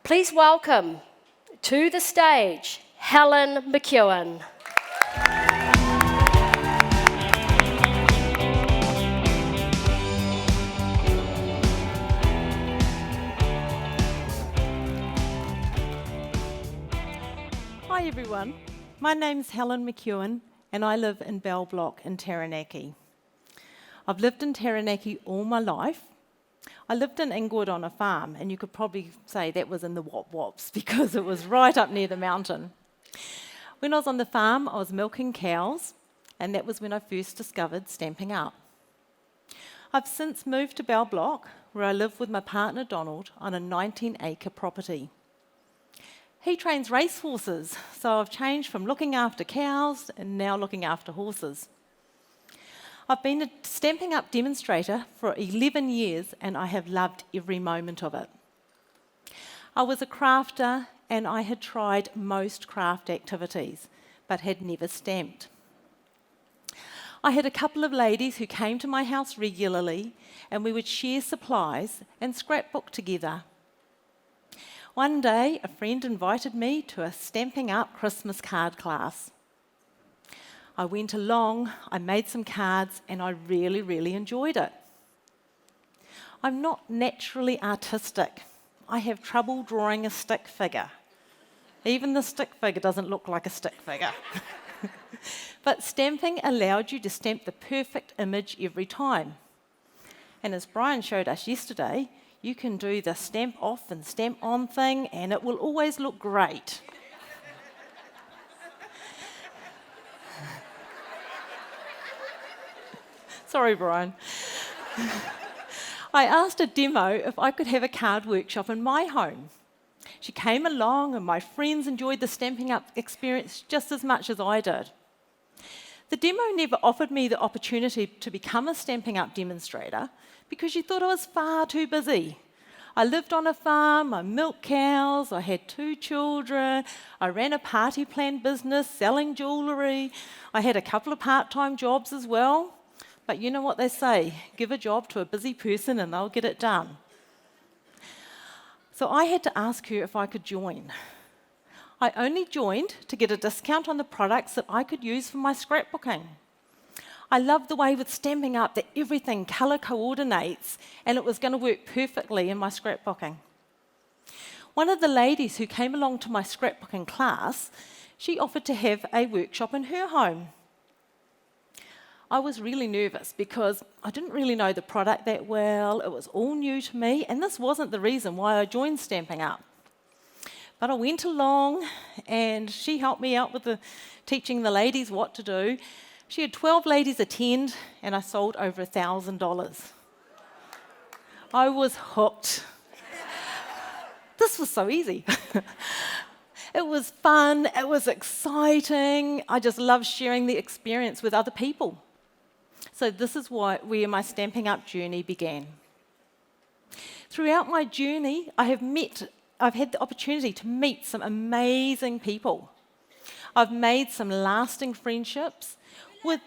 Please welcome to the stage Helen McEwen. Hi everyone, my name's Helen McEwen and I live in Bell Block in Taranaki. I've lived in Taranaki all my life. I lived in Inglewood on a farm, and you could probably say that was in the Wop Wops because it was right up near the mountain. When I was on the farm, I was milking cows, and that was when I first discovered Stampin' Up. I've since moved to Bell Block, where I live with my partner Donald on a 19-acre property. He trains racehorses, so I've changed from looking after cows and now looking after horses. I've been a Stampin' Up demonstrator for 11 years and I have loved every moment of it. I was a crafter and I had tried most craft activities, but had never stamped. I had a couple of ladies who came to my house regularly and we would share supplies and scrapbook together. One day, a friend invited me to a Stampin' Up Christmas card class. I went along, I made some cards, and I really enjoyed it. I'm not naturally artistic. I have trouble drawing a stick figure. Even the stick figure doesn't look like a stick figure. But stamping allowed you to stamp the perfect image every time. And as Brian showed us yesterday, you can do the stamp off and stamp on thing, and it will always look great. Sorry, Brian. I asked a demo if I could have a card workshop in my home. She came along and my friends enjoyed the Stampin' Up experience just as much as I did. The demo never offered me the opportunity to become a Stampin' Up demonstrator because she thought I was far too busy. I lived on a farm, I milked cows, I had 2 children, I ran a party plan business selling jewellery, I had a couple of part-time jobs as well. But you know what they say, give a job to a busy person and they'll get it done. So I had to ask her if I could join. I only joined to get a discount on the products that I could use for my scrapbooking. I loved the way with Stampin' Up that everything colour coordinates and it was going to work perfectly in my scrapbooking. One of the ladies who came along to my scrapbooking class, she offered to have a workshop in her home. I was really nervous because I didn't really know the product that well, it was all new to me, and this wasn't the reason why I joined Stampin' Up. But I went along and she helped me out with teaching the ladies what to do. She had 12 ladies attend and I sold over $1,000. I was hooked. This was so easy. It was fun, it was exciting. I just loved sharing the experience with other people. So this is where my Stampin' Up journey began. Throughout my journey, I've had the opportunity to meet some amazing people. I've made some lasting friendships with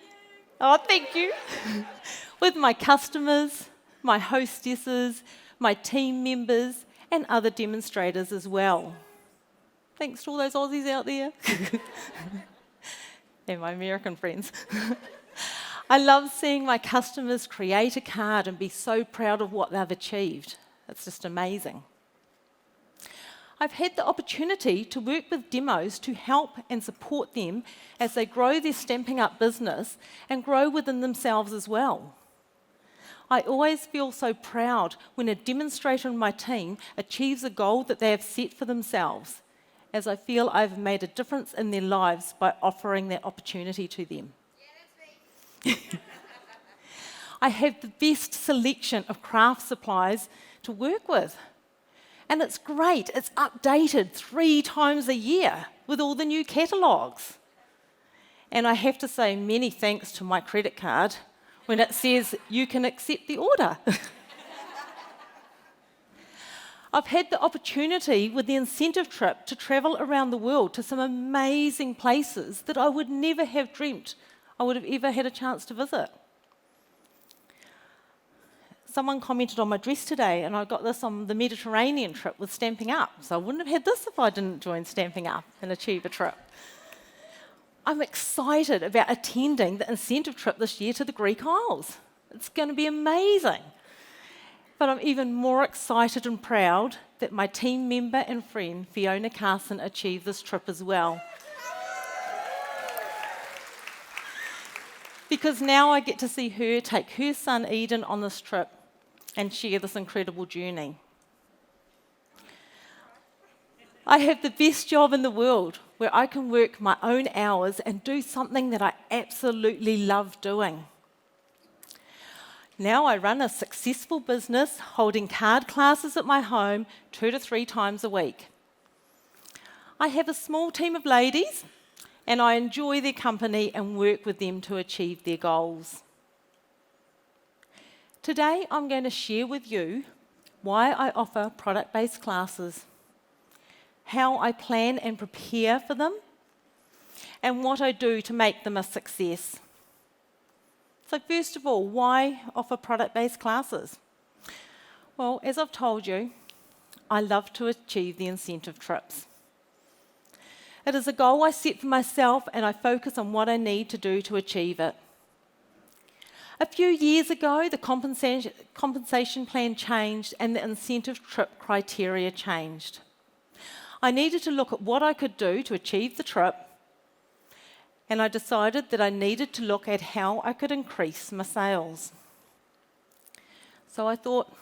my customers, my hostesses, my team members, and other demonstrators as well. Thanks to all those Aussies out there. And my American friends. I love seeing my customers create a card and be so proud of what they've achieved. It's just amazing. I've had the opportunity to work with demos to help and support them as they grow their Stampin' Up business and grow within themselves as well. I always feel so proud when a demonstrator on my team achieves a goal that they have set for themselves, as I feel I've made a difference in their lives by offering that opportunity to them. I have the best selection of craft supplies to work with. And it's great, it's updated 3 times a year with all the new catalogues. And I have to say many thanks to my credit card when it says you can accept the order. I've had the opportunity with the incentive trip to travel around the world to some amazing places that I would never have dreamt I would have ever had a chance to visit. someone commented on my dress today, and I got this on the Mediterranean trip with Stamping Up. So I wouldn't have had this if I didn't join Stamping Up and achieve a trip. I'm excited about attending the incentive trip this year to the Greek Isles. It's going to be amazing. But I'm even more excited and proud that my team member and friend, Fiona Carson, achieved this trip as well. Because now I get to see her take her son Eden on this trip and share this incredible journey. I have the best job in the world where I can work my own hours and do something that I absolutely love doing. Now I run a successful business holding card classes at my home 2 to 3 times a week. I have a small team of ladies and I enjoy their company and work with them to achieve their goals. Today, I'm going to share with you why I offer product-based classes, how I plan and prepare for them, and what I do to make them a success. So first of all, why offer product-based classes? Well, as I've told you, I love to achieve the incentive trips. It is a goal I set for myself and I focus on what I need to do to achieve it. A few years ago, the compensation plan changed and the incentive trip criteria changed. I needed to look at what I could do to achieve the trip, and I decided that I needed to look at how I could increase my sales. So I thought,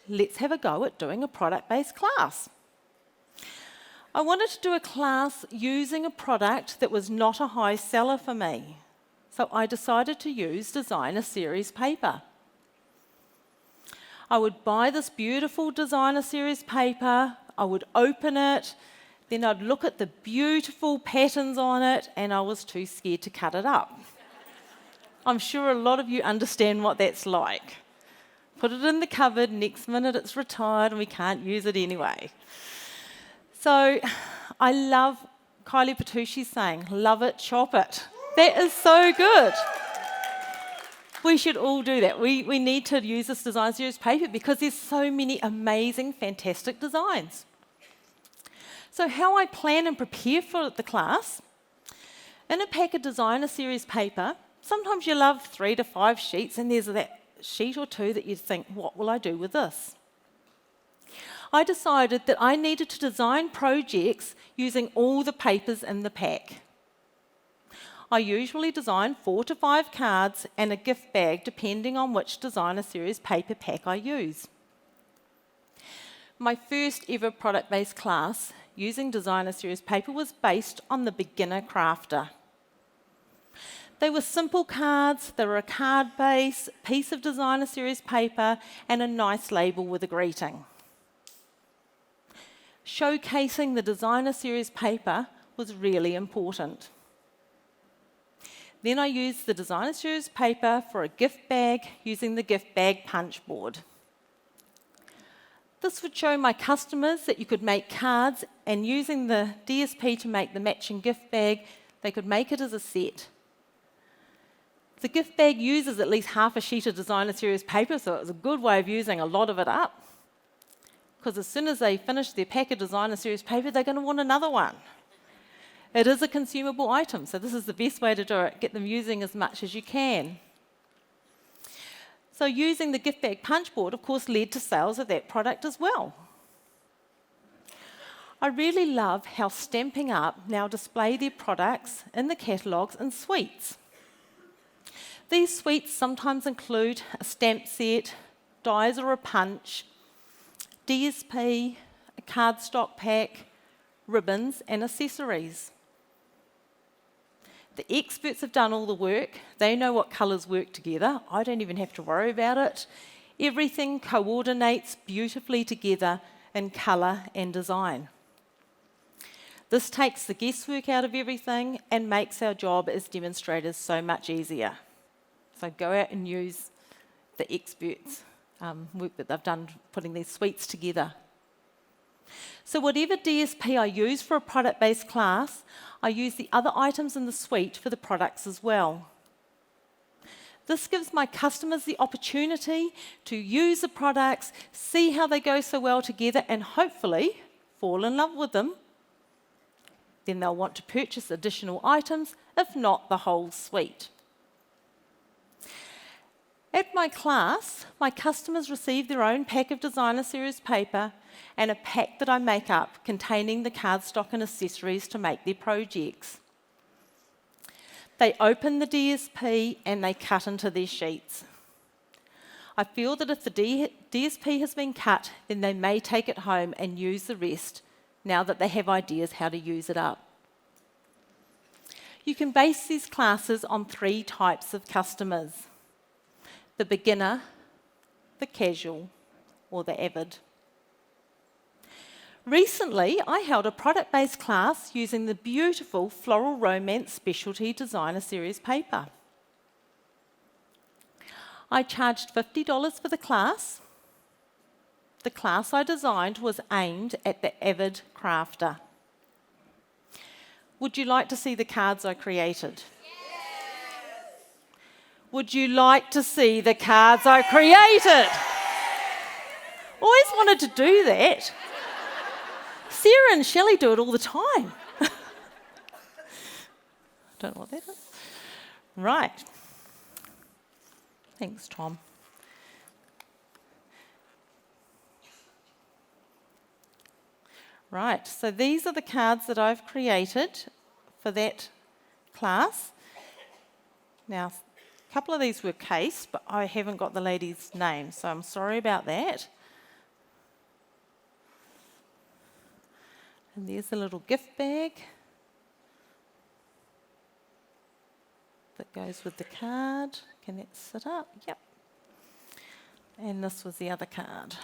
let's have a go at doing a product-based class. I wanted to do a class using a product that was not a high seller for me. So I decided to use Designer Series paper. I would buy this beautiful Designer Series paper, I would open it, then I'd look at the beautiful patterns on it, and I was too scared to cut it up. I'm sure a lot of you understand what that's like. Put it in the cupboard, next minute it's retired and we can't use it anyway. So I love Kylie Patucci's saying, love it, chop it. That is so good. We should all do that. We need to use this Design Series paper because there's so many amazing, fantastic designs. So how I plan and prepare for the class, in a pack of Designer Series paper, sometimes you love 3 to 5 sheets and there's that sheet or two that you think, what will I do with this? I decided that I needed to design projects using all the papers in the pack. I usually design 4 to 5 cards and a gift bag depending on which Designer Series paper pack I use. My first ever product-based class using Designer Series paper was based on the Beginner Crafter. They were simple cards, they were a card base, piece of Designer Series paper and a nice label with a greeting. Showcasing the Designer Series paper was really important. Then I used the Designer Series paper for a gift bag using the gift bag punch board. This would show my customers that you could make cards, and using the DSP to make the matching gift bag, they could make it as a set. The gift bag uses at least half a sheet of Designer Series paper, so it was a good way of using a lot of it up. Because as soon as they finish their pack of Designer Series paper, they're going to want another one. It is a consumable item, so this is the best way to do it. Get them using as much as you can. So using the gift bag punch board, of course, led to sales of that product as well. I really love how Stamping Up now display their products in the catalogues in suites. These suites sometimes include a stamp set, dies or a punch, DSP, a cardstock pack, ribbons and accessories. The experts have done all the work. They know what colours work together. I don't even have to worry about it. Everything coordinates beautifully together in colour and design. This takes the guesswork out of everything and makes our job as demonstrators so much easier. So go out and use the experts' work that they've done putting these suites together. So whatever DSP I use for a product-based class, I use the other items in the suite for the products as well. This gives my customers the opportunity to use the products, see how they go so well together, and hopefully fall in love with them. Then they'll want to purchase additional items, if not the whole suite. At my class, my customers receive their own pack of Designer Series paper and a pack that I make up containing the cardstock and accessories to make their projects. They open the DSP and they cut into their sheets. I feel that if the DSP has been cut, then they may take it home and use the rest now that they have ideas how to use it up. You can base these classes on 3 types of customers: the beginner, the casual, or the avid. Recently, I held a product-based class using the beautiful Floral Romance Specialty Designer Series paper. I charged $50 for the class. The class I designed was aimed at the avid crafter. Would you like to see the cards I created? Yes. Would you like to see the cards I created? Always wanted to do that. Sarah and Shelley do it all the time. Don't know what that is. Right. Thanks, Tom. Right, so these are the cards that I've created for that class. Now, a couple of these were cased, but I haven't got the lady's name, so I'm sorry about that. And there's the little gift bag that goes with the card. Can that sit up? Yep. And this was the other card.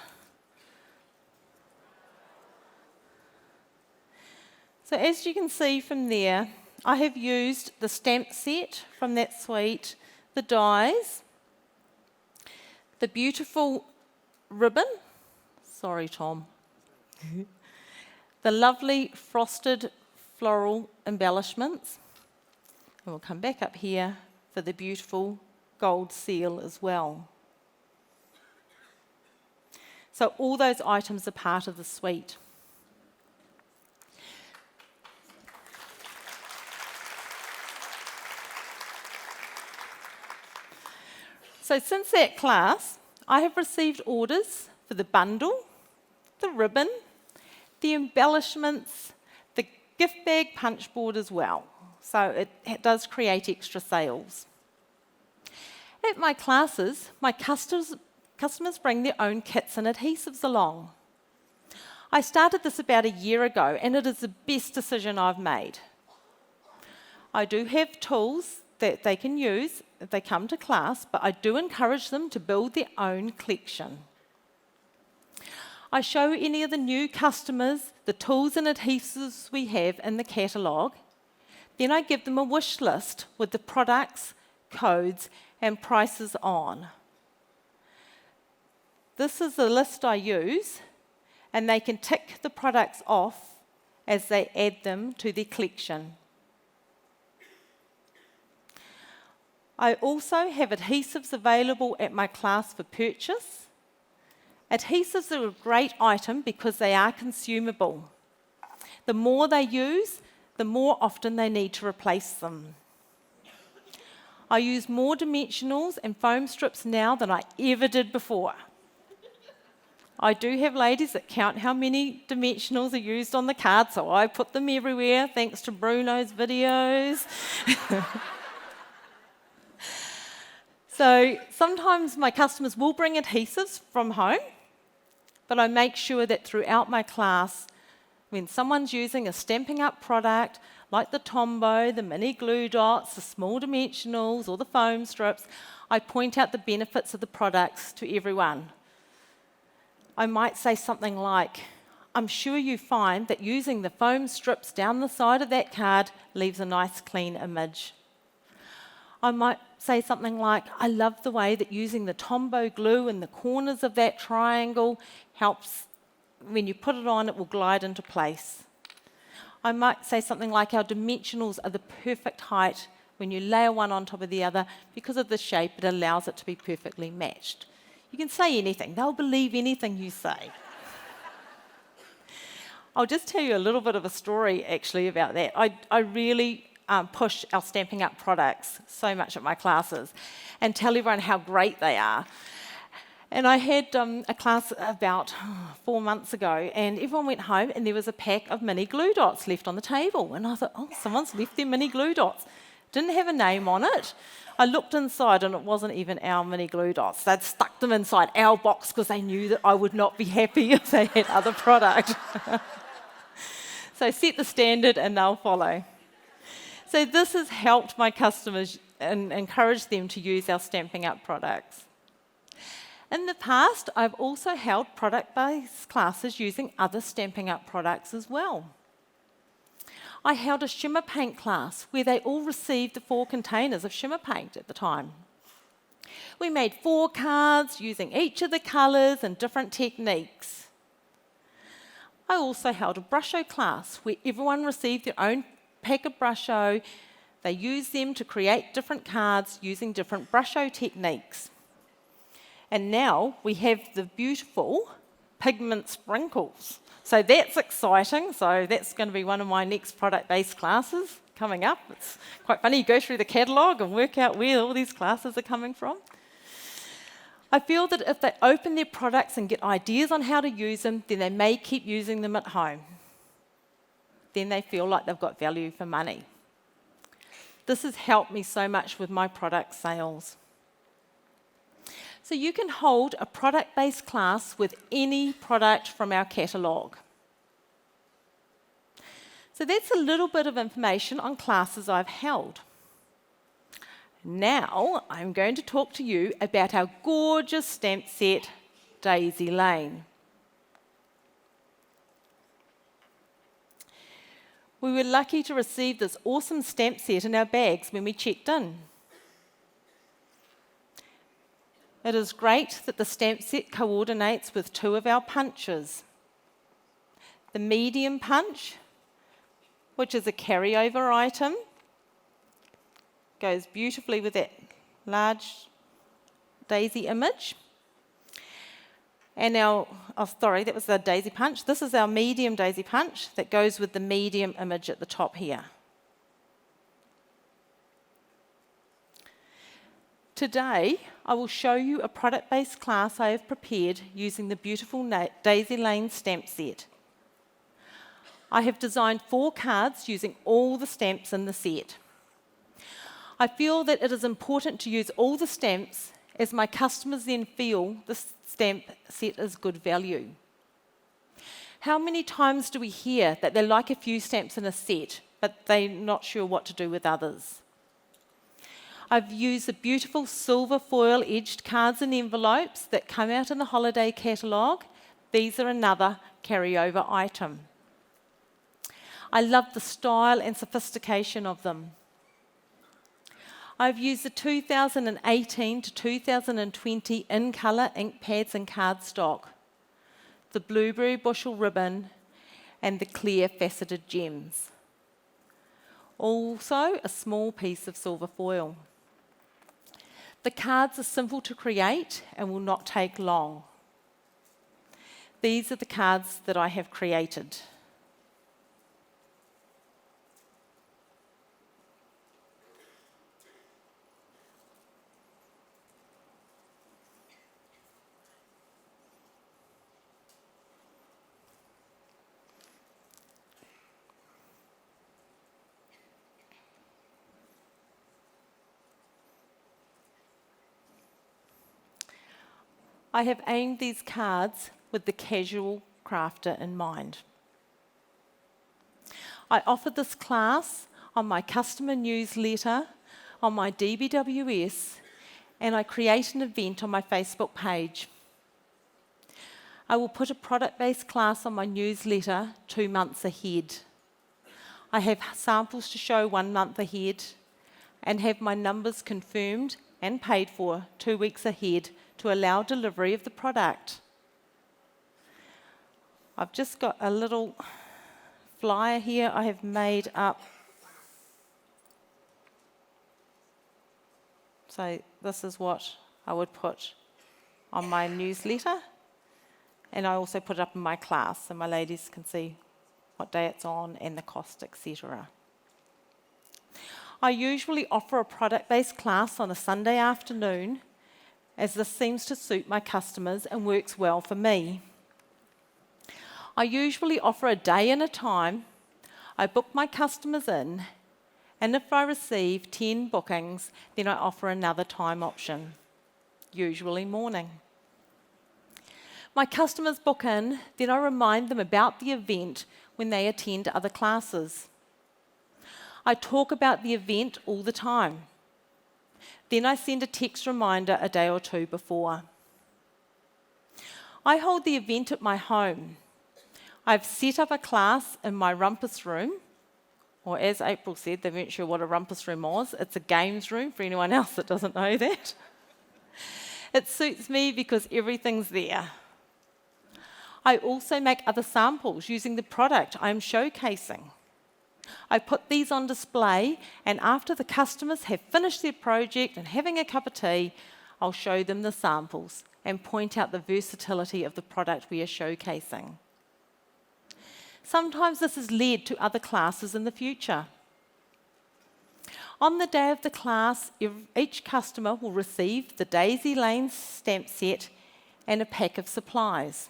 So as you can see from there, I have used the stamp set from that suite, the dies, the beautiful ribbon, sorry Tom, the lovely frosted floral embellishments, and we'll come back up here for the beautiful gold seal as well. So all those items are part of the suite. So since that class, I have received orders for the bundle, the ribbon, the embellishments, the gift bag punch board as well. So it does create extra sales. At my classes, my customers bring their own kits and adhesives along. I started this about a year ago, and it is the best decision I've made. I do have tools that they can use if they come to class, but I do encourage them to build their own collection. I show any of the new customers the tools and adhesives we have in the catalogue. Then I give them a wish list with the products, codes, and prices on. This is the list I use, and they can tick the products off as they add them to their collection. I also have adhesives available at my class for purchase. Adhesives are a great item because they are consumable. The more they use, the more often they need to replace them. I use more dimensionals and foam strips now than I ever did before. I do have ladies that count how many dimensionals are used on the card, so I put them everywhere thanks to Bruno's videos. So sometimes my customers will bring adhesives from home, but I make sure that throughout my class, when someone's using a Stampin' Up product, like the Tombow, the mini glue dots, the small dimensionals, or the foam strips, I point out the benefits of the products to everyone. I might say something like, I'm sure you find that using the foam strips down the side of that card leaves a nice clean image. I might say something like, I love the way that using the Tombow glue in the corners of that triangle helps, when you put it on, it will glide into place. I might say something like, our dimensionals are the perfect height When you layer one on top of the other, because of the shape, it allows it to be perfectly matched. You can say anything. They'll believe anything you say. I'll just tell you a little bit of a story, actually, about that. I really push our Stampin' Up! Products so much at my classes and tell everyone how great they are. And I had a class about 4 months ago, and everyone went home, and there was a pack of mini glue dots left on the table. And I thought, oh, someone's left their mini glue dots. Didn't have a name on it. I looked inside, and it wasn't even our mini glue dots. They'd stuck them inside our box because they knew that I would not be happy if they had other product. So set the standard, and they'll follow. So this has helped my customers and encouraged them to use our Stampin' Up! Products. In the past, I've also held product-based classes using other Stampin' Up! Products as well. I held a shimmer paint class where they all received the 4 containers of shimmer paint at the time. We made 4 cards using each of the colours and different techniques. I also held a brush-o class where everyone received their own pack of brush-o. They used them to create different cards using different brush-o techniques. And now we have the beautiful pigment sprinkles. So that's exciting. So that's going to be one of my next product-based classes coming up. It's quite funny, you go through the catalogue and work out where all these classes are coming from. I feel that if they open their products and get ideas on how to use them, then they may keep using them at home. Then they feel like they've got value for money. This has helped me so much with my product sales. So you can hold a product-based class with any product from our catalogue. So that's a little bit of information on classes I've held. Now I'm going to talk to you about our gorgeous stamp set, Daisy Lane. We were lucky to receive this awesome stamp set in our bags when we checked in. It is great that the stamp set coordinates with 2 of our punches. The medium punch, which is a carryover item, goes beautifully with that large daisy image. And that was the daisy punch. This is our medium daisy punch that goes with the medium image at the top here. Today, I will show you a product-based class I have prepared using the beautiful Daisy Lane stamp set. I have designed 4 cards using all the stamps in the set. I feel that it is important to use all the stamps as my customers then feel the stamp set is good value. How many times do we hear that they like a few stamps in a set, but they're not sure what to do with others? I've used the beautiful silver foil edged cards and envelopes that come out in the holiday catalogue. These are another carryover item. I love the style and sophistication of them. I've used the 2018 to 2020 in-colour ink pads and cardstock, the blueberry bushel ribbon, and the clear faceted gems. Also, a small piece of silver foil. The cards are simple to create and will not take long. These are the cards that I have created. I have aimed these cards with the casual crafter in mind. I offer this class on my customer newsletter, on my DBWS, and I create an event on my Facebook page. I will put a product-based class on my newsletter 2 months ahead. I have samples to show 1 month ahead and have my numbers confirmed and paid for 2 weeks ahead to allow delivery of the product. I've just got a little flyer here I have made up So this is what I would put on my newsletter, and I also put it up in my class so my ladies can see what day it's on and the cost, etc. I usually offer a product-based class on a Sunday afternoon, as this seems to suit my customers and works well for me. I usually offer a day and a time. I book my customers in, and if I receive 10 bookings, then I offer another time option, usually morning. My customers book in, then I remind them about the event when they attend other classes. I talk about the event all the time. Then I send a text reminder a day or two before. I hold the event at my home. I've set up a class in my rumpus room, or as April said, they weren't sure what a rumpus room was. It's a games room for anyone else that doesn't know that. It suits me because everything's there. I also make other samples using the product I'm showcasing. I put these on display, and after the customers have finished their project and having a cup of tea, I'll show them the samples and point out the versatility of the product we are showcasing. Sometimes this has led to other classes in the future. On the day of the class, each customer will receive the Daisy Lane stamp set and a pack of supplies.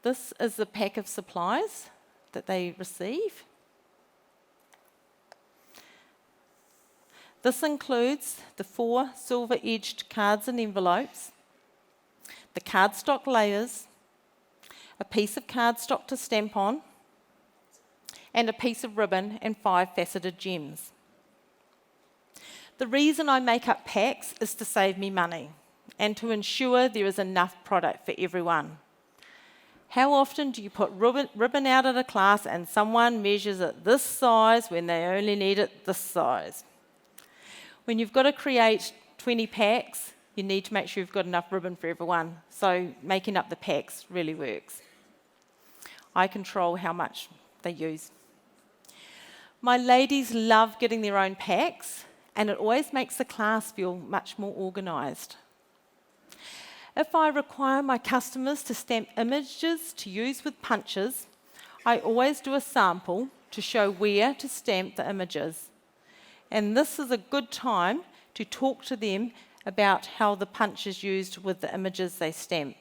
This is the pack of supplies that they receive. This includes the 4 silver-edged cards and envelopes, the cardstock layers, a piece of cardstock to stamp on, and a piece of ribbon and 5 faceted gems. The reason I make up packs is to save me money and to ensure there is enough product for everyone. How often do you put ribbon out at a class and someone measures it this size when they only need it this size? When you've got to create 20 packs, you need to make sure you've got enough ribbon for everyone. So making up the packs really works. I control how much they use. My ladies love getting their own packs, and it always makes the class feel much more organised. If I require my customers to stamp images to use with punches, I always do a sample to show where to stamp the images. And this is a good time to talk to them about how the punch is used with the images they stamp.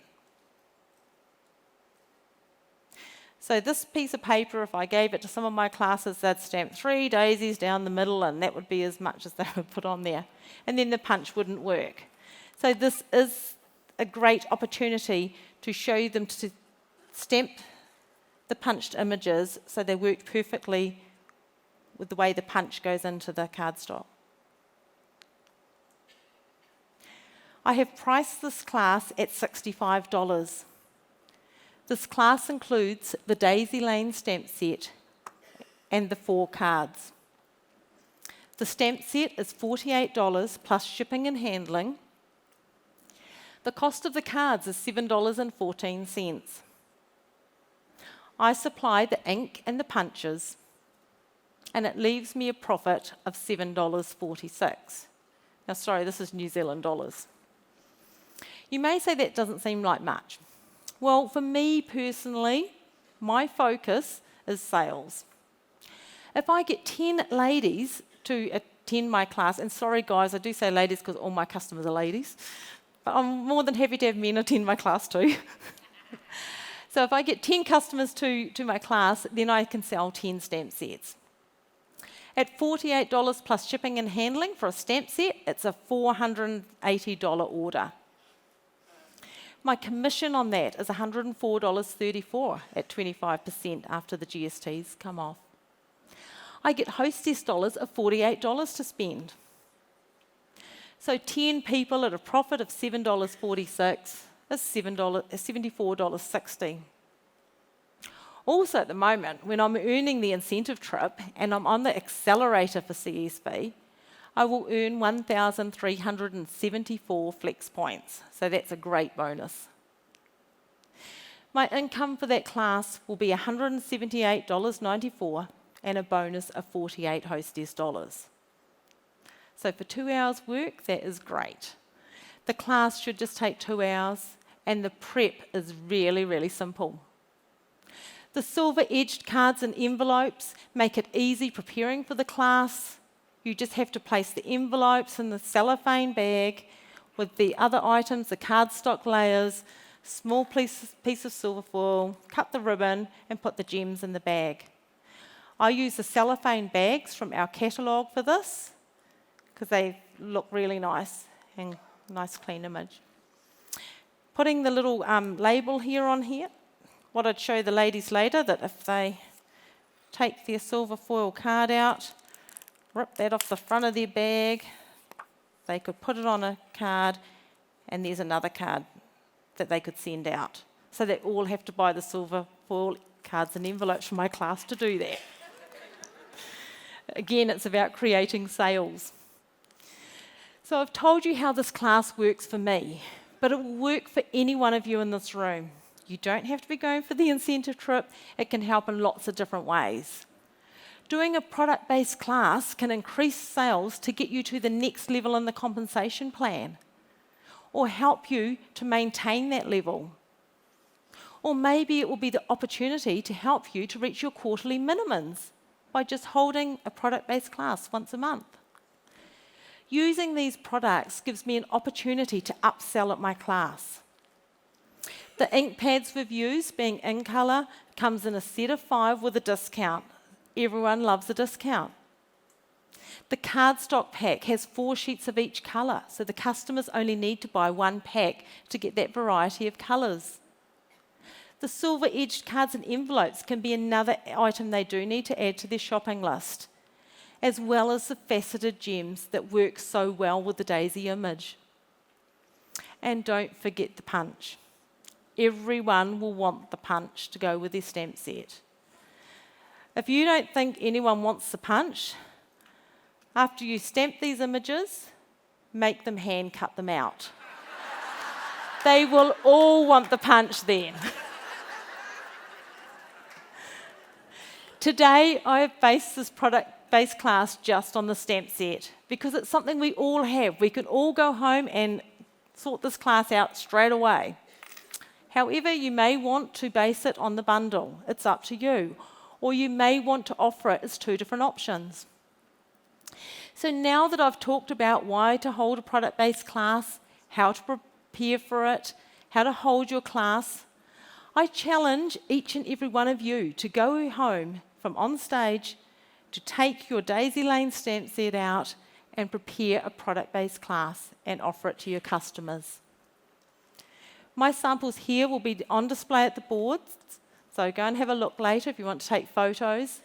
So this piece of paper, if I gave it to some of my classes, they'd stamp 3 daisies down the middle, and that would be as much as they would put on there. And then the punch wouldn't work. So this is a great opportunity to show them to stamp the punched images so they work perfectly with the way the punch goes into the cardstock. I have priced this class at $65. This class includes the Daisy Lane stamp set and the 4 cards. The stamp set is $48 plus shipping and handling. The cost of the cards is $7.14. I supply the ink and the punches, and it leaves me a profit of $7.46. Now, sorry, this is New Zealand dollars. You may say that doesn't seem like much. Well, for me personally, my focus is sales. If I get 10 ladies to attend my class, and sorry guys, I do say ladies because all my customers are ladies, but I'm more than happy to have men attend my class too. So if I get 10 customers to my class, then I can sell 10 stamp sets. At $48 plus shipping and handling for a stamp set, it's a $480 order. My commission on that is $104.34 at 25% after the GSTs come off. I get hostess dollars of $48 to spend. So 10 people at a profit of $7.46 is $74.60. Also at the moment, when I'm earning the incentive trip and I'm on the accelerator for CSV, I will earn 1,374 flex points. So that's a great bonus. My income for that class will be $178.94 and a bonus of 48 hostess dollars. So for 2 hours work, that is great. The class should just take 2 hours, and the prep is really, really simple. The silver-edged cards and envelopes make it easy preparing for the class. You just have to place the envelopes in the cellophane bag with the other items, the cardstock layers, small piece of silver foil, cut the ribbon, and put the gems in the bag. I use the cellophane bags from our catalogue for this because they look really nice and nice clean image. Putting the little label here on here, what I'd show the ladies later, that if they take their silver foil card out, rip that off the front of their bag, they could put it on a card, and there's another card that they could send out. So they all have to buy the silver foil cards and envelopes from my class to do that. Again, it's about creating sales. So I've told you how this class works for me, but it will work for any one of you in this room. You don't have to be going for the incentive trip. It can help in lots of different ways. Doing a product-based class can increase sales to get you to the next level in the compensation plan, or help you to maintain that level. Or maybe it will be the opportunity to help you to reach your quarterly minimums by just holding a product-based class once a month. Using these products gives me an opportunity to upsell at my class. The ink pads we've used, being in colour, comes in a set of 5 with a discount. Everyone loves a discount. The cardstock pack has 4 sheets of each colour, so the customers only need to buy 1 pack to get that variety of colours. The silver-edged cards and envelopes can be another item they do need to add to their shopping list, as well as the faceted gems that work so well with the daisy image. And don't forget the punch. Everyone will want the punch to go with their stamp set. If you don't think anyone wants the punch, after you stamp these images, make them hand cut them out. They will all want the punch then. Today, I have based this product-based class just on the stamp set because it's something we all have. We can all go home and sort this class out straight away. However, you may want to base it on the bundle. It's up to you. Or you may want to offer it as 2 different options. So now that I've talked about why to hold a product-based class, how to prepare for it, how to hold your class, I challenge each and every one of you to go home from on stage to take your Daisy Lane stamp set out and prepare a product-based class and offer it to your customers. My samples here will be on display at the boards, so go and have a look later if you want to take photos.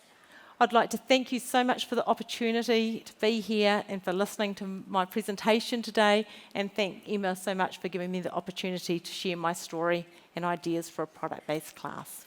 I'd like to thank you so much for the opportunity to be here and for listening to my presentation today, and thank Emma so much for giving me the opportunity to share my story and ideas for a product-based class.